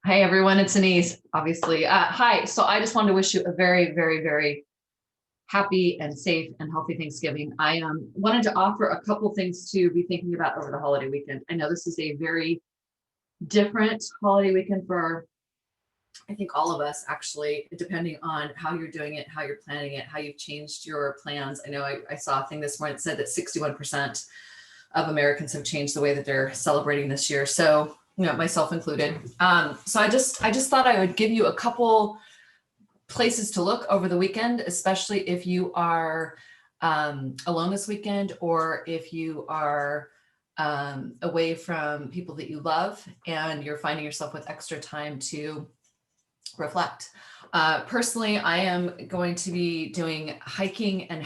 Hey everyone, it's Anese, obviously. Hi, so I just wanted to wish you a very, very, very happy and safe and healthy Thanksgiving. I wanted to offer a couple things to be thinking about over the holiday weekend. I know this is a very different holiday weekend for, I think, all of us, actually, depending on how you're doing it, how you're planning it, how you've changed your plans. I know I saw a thing this morning that said that 61% of Americans have changed the way that they're celebrating this year. So, myself included. So I just thought I would give you a couple places to look over the weekend, especially if you are alone this weekend or if you are away from people that you love and you're finding yourself with extra time to reflect. Personally, I am going to be doing hiking and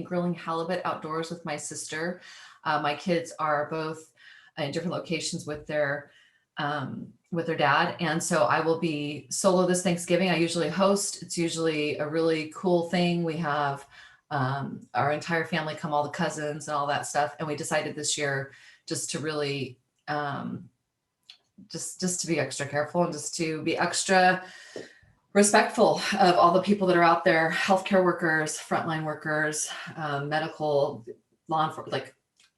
grilling halibut outdoors with my sister. My kids are both in different locations with their dad, and so I will be solo this Thanksgiving. I usually host. It's usually a really cool thing. We have our entire family come, all the cousins and all that stuff, and we decided this year just to really just to be extra careful and just to be extra respectful of all the people that are out there, healthcare workers, frontline workers, medical, law enforcement, like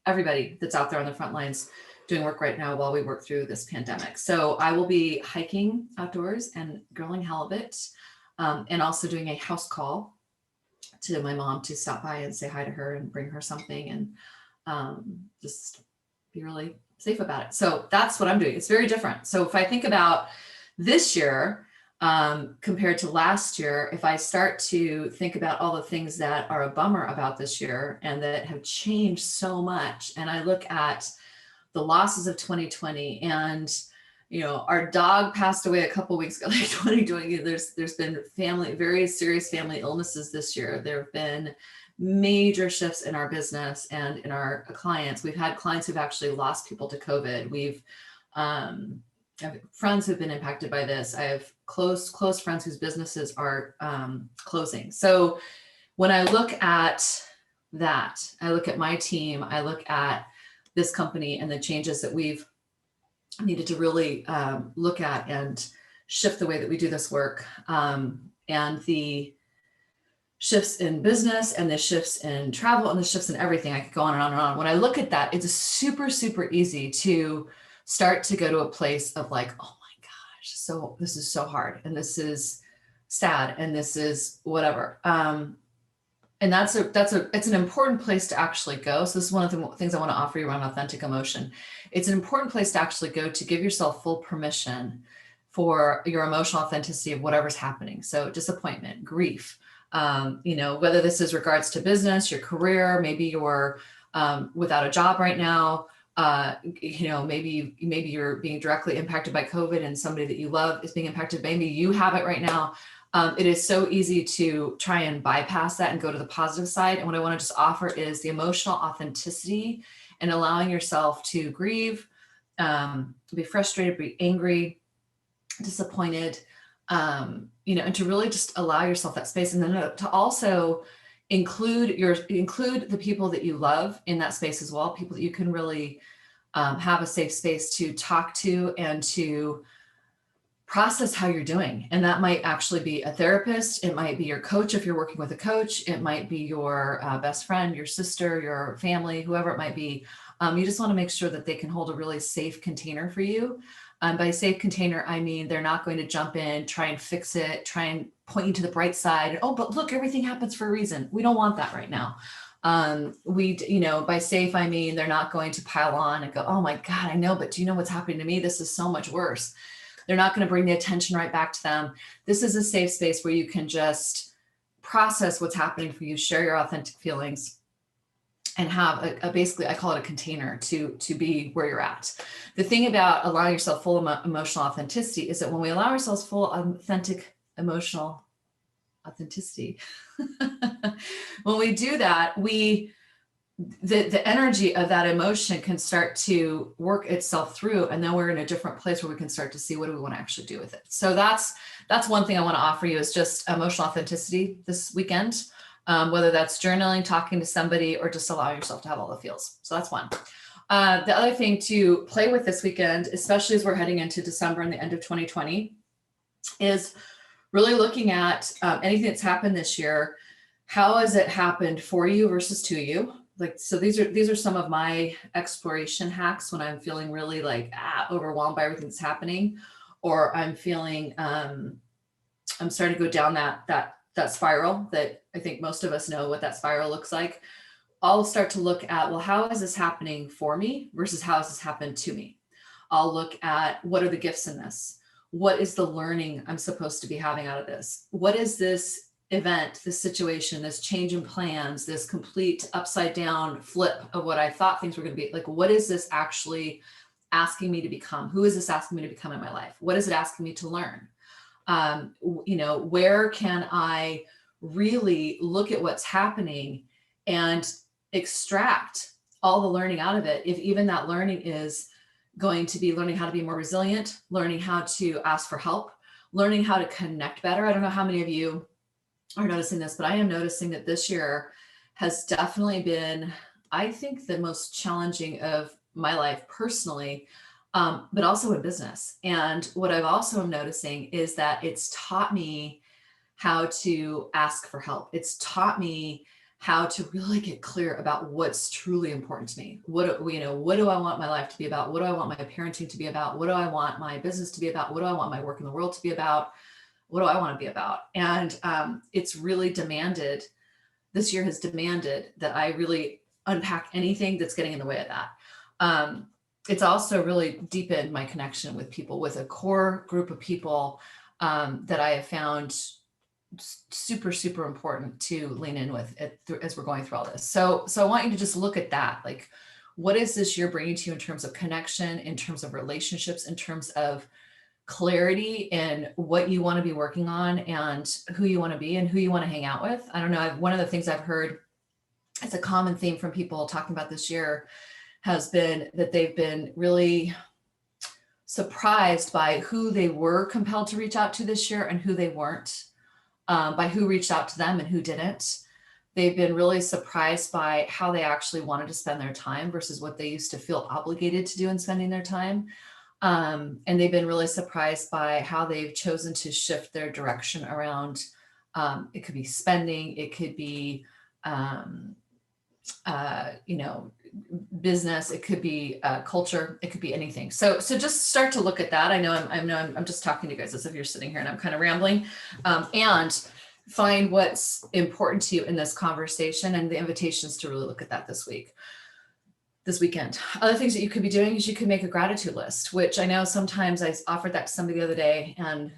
everybody that's out there on the front lines doing work right now while we work through this pandemic. So I will be hiking outdoors and grilling halibut, and also doing a house call to my mom to stop by and say hi to her and bring her something, and just be really safe about it. So that's what I'm doing. It's very different. So if I think about this year compared to last year, if I start to think about all the things that are a bummer about this year and that have changed so much, and I look at the losses of 2020, and our dog passed away a couple of weeks ago, like 2020. There's been very serious family illnesses this year. There have been major shifts in our business and in our clients. We've had clients who've actually lost people to COVID. We've I have friends who've been impacted by this. I have close friends whose businesses are closing. So when I look at that, I look at my team, I look at this company and the changes that we've needed to really look at and shift the way that we do this work, and the shifts in business and the shifts in travel and the shifts in everything. I could go on and on and on. When I look at that, it's super, super easy to start to go to a place of like, oh my gosh, so this is so hard, and this is sad, and this is whatever. And it's an important place to actually go. So this is one of the things I want to offer you around authentic emotion. It's an important place to actually go to give yourself full permission for your emotional authenticity of whatever's happening. So disappointment, grief, whether this is regards to business, your career, maybe you're without a job right now. Maybe you're being directly impacted by COVID and somebody that you love is being impacted. Maybe you have it right now. It is so easy to try and bypass that and go to the positive side. And what I want to just offer is the emotional authenticity and allowing yourself to grieve, be frustrated, be angry, disappointed, and to really just allow yourself that space. And then to also include the people that you love in that space as well, people that you can really have a safe space to talk to and to process how you're doing. And that might actually be a therapist. It might be your coach if you're working with a coach. It might be your best friend, your sister, your family, whoever it might be. You just want to make sure that they can hold a really safe container for you. By safe container, I mean they're not going to jump in, try and fix it, try and point you to the bright side. Oh, but look, everything happens for a reason. We don't want that right now. By safe, I mean they're not going to pile on and go, oh my God, I know, but do you know what's happening to me? This is so much worse. They're not going to bring the attention right back to them. This is a safe space where you can just process what's happening for you, share your authentic feelings, and have basically, I call it a container to be where you're at. The thing about allowing yourself full emotional authenticity is that when we allow ourselves full authentic emotional authenticity, when we do that, the energy of that emotion can start to work itself through, and then we're in a different place where we can start to see what do we want to actually do with it. So that's one thing I want to offer you is just emotional authenticity this weekend, whether that's journaling, talking to somebody, or just allowing yourself to have all the feels. So that's one. The other thing to play with this weekend, especially as we're heading into December and the end of 2020, is really looking at anything that's happened this year. How has it happened for you versus to you? Like, so these are some of my exploration hacks when I'm feeling really like overwhelmed by everything that's happening, or I'm feeling I'm starting to go down that spiral that I think most of us know what that spiral looks like. I'll start to look at, well, how is this happening for me versus how has this happened to me? I'll look at what are the gifts in this? What is the learning I'm supposed to be having out of this? What is this event, this situation, this change in plans, this complete upside down flip of what I thought things were going to be? Like, what is this actually asking me to become? Who is this asking me to become in my life? What is it asking me to learn? Where can I really look at what's happening and extract all the learning out of it? If even that learning is going to be learning how to be more resilient, learning how to ask for help, learning how to connect better. I don't know how many of you are noticing this, but I am noticing that this year has definitely been, I think, the most challenging of my life personally, but also in business. And what I've also am noticing is that it's taught me how to ask for help. It's taught me how to really get clear about what's truly important to me. What do I want my life to be about? What do I want my parenting to be about? What do I want my business to be about? What do I want my work in the world to be about? What do I want to be about? And it's really demanded, this year has demanded that I really unpack anything that's getting in the way of that. It's also really deepened my connection with people, with a core group of people that I have found super, super important to lean in with as we're going through all this. So I want you to just look at that. Like, what is this year bringing to you in terms of connection, in terms of relationships, in terms of clarity in what you want to be working on and who you want to be and who you want to hang out with? I don't know. One of the things I've heard, it's a common theme from people talking about this year, has been that they've been really surprised by who they were compelled to reach out to this year and who they weren't. By who reached out to them and who didn't. They've been really surprised by how they actually wanted to spend their time versus what they used to feel obligated to do in spending their time. And they've been really surprised by how they've chosen to shift their direction around. It could be spending, it could be, business, it could be culture, it could be anything. So just start to look at that. I know I'm just talking to you guys as if you're sitting here and I'm kind of rambling, and find what's important to you in this conversation, and the invitations to really look at that this weekend. Other things that you could be doing is you could make a gratitude list, which I know sometimes I offered that to somebody the other day and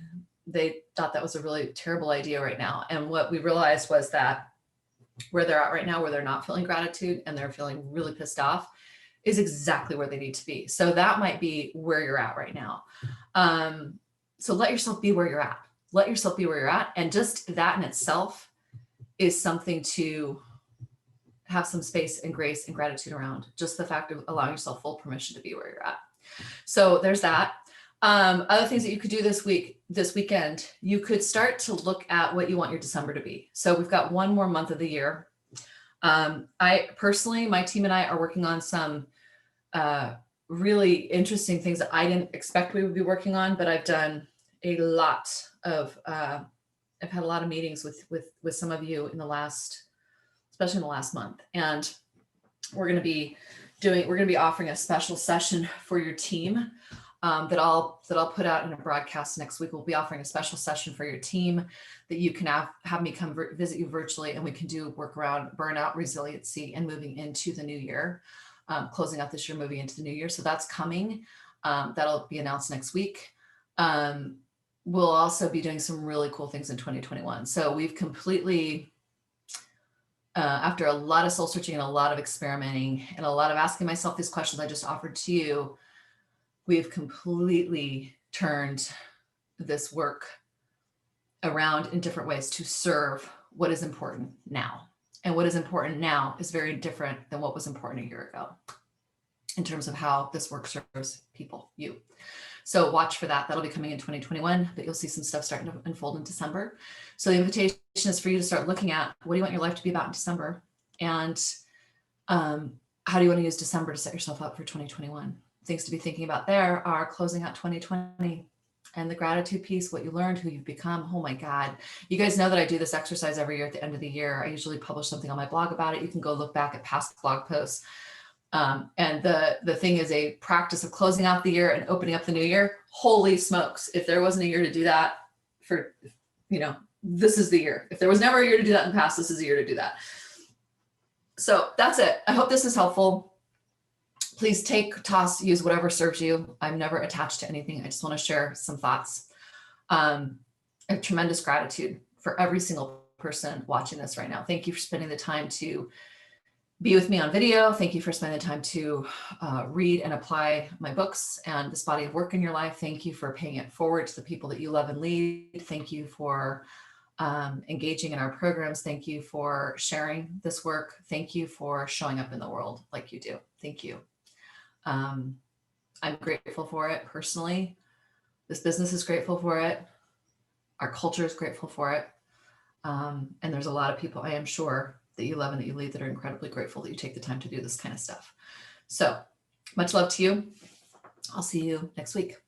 they thought that was a really terrible idea right now. And what we realized was that where they're at right now, where they're not feeling gratitude and they're feeling really pissed off, is exactly where they need to be. So that might be where you're at right now. So let yourself be where you're at. Let yourself be where you're at. And just that in itself is something to have some space and grace and gratitude around. Just the fact of allowing yourself full permission to be where you're at. So there's that. Other things that you could do this weekend, you could start to look at what you want your December to be. So we've got one more month of the year. I personally, my team and I are working on some really interesting things that I didn't expect we would be working on, but I've done a lot of, I've had a lot of meetings with some of you especially in the last month. And we're going to be offering a special session for your team. That I'll put out in a broadcast next week. We'll be offering a special session for your team that you can have me come visit you virtually, and we can do work around burnout, resiliency, and moving into the new year, closing out this year, moving into the new year. So that's coming. That'll be announced next week. We'll also be doing some really cool things in 2021. So we've completely, after a lot of soul searching and a lot of experimenting and a lot of asking myself these questions I just offered to you, we've completely turned this work around in different ways to serve what is important now. And what is important now is very different than what was important a year ago in terms of how this work serves people, you. So watch for that. That'll be coming in 2021, but you'll see some stuff starting to unfold in December. So the invitation is for you to start looking at, what do you want your life to be about in December? And how do you want to use December to set yourself up for 2021? Things to be thinking about there are closing out 2020 and the gratitude piece, what you learned, who you've become. Oh my God. You guys know that I do this exercise every year at the end of the year. I usually publish something on my blog about it. You can go look back at past blog posts. And the thing is a practice of closing out the year and opening up the new year. Holy smokes. If there wasn't a year to do that for, this is the year. If there was never a year to do that in the past, this is the year to do that. So that's it. I hope this is helpful. Please take, toss, use whatever serves you. I'm never attached to anything. I just want to share some thoughts. I have tremendous gratitude for every single person watching this right now. Thank you for spending the time to be with me on video. Thank you for spending the time to read and apply my books and this body of work in your life. Thank you for paying it forward to the people that you love and lead. Thank you for engaging in our programs. Thank you for sharing this work. Thank you for showing up in the world like you do. Thank you. I'm grateful for it personally. This business is grateful for it. Our culture is grateful for it. And there's a lot of people, I am sure, that you love and that you lead that are incredibly grateful that you take the time to do this kind of stuff. So much love to you. I'll see you next week.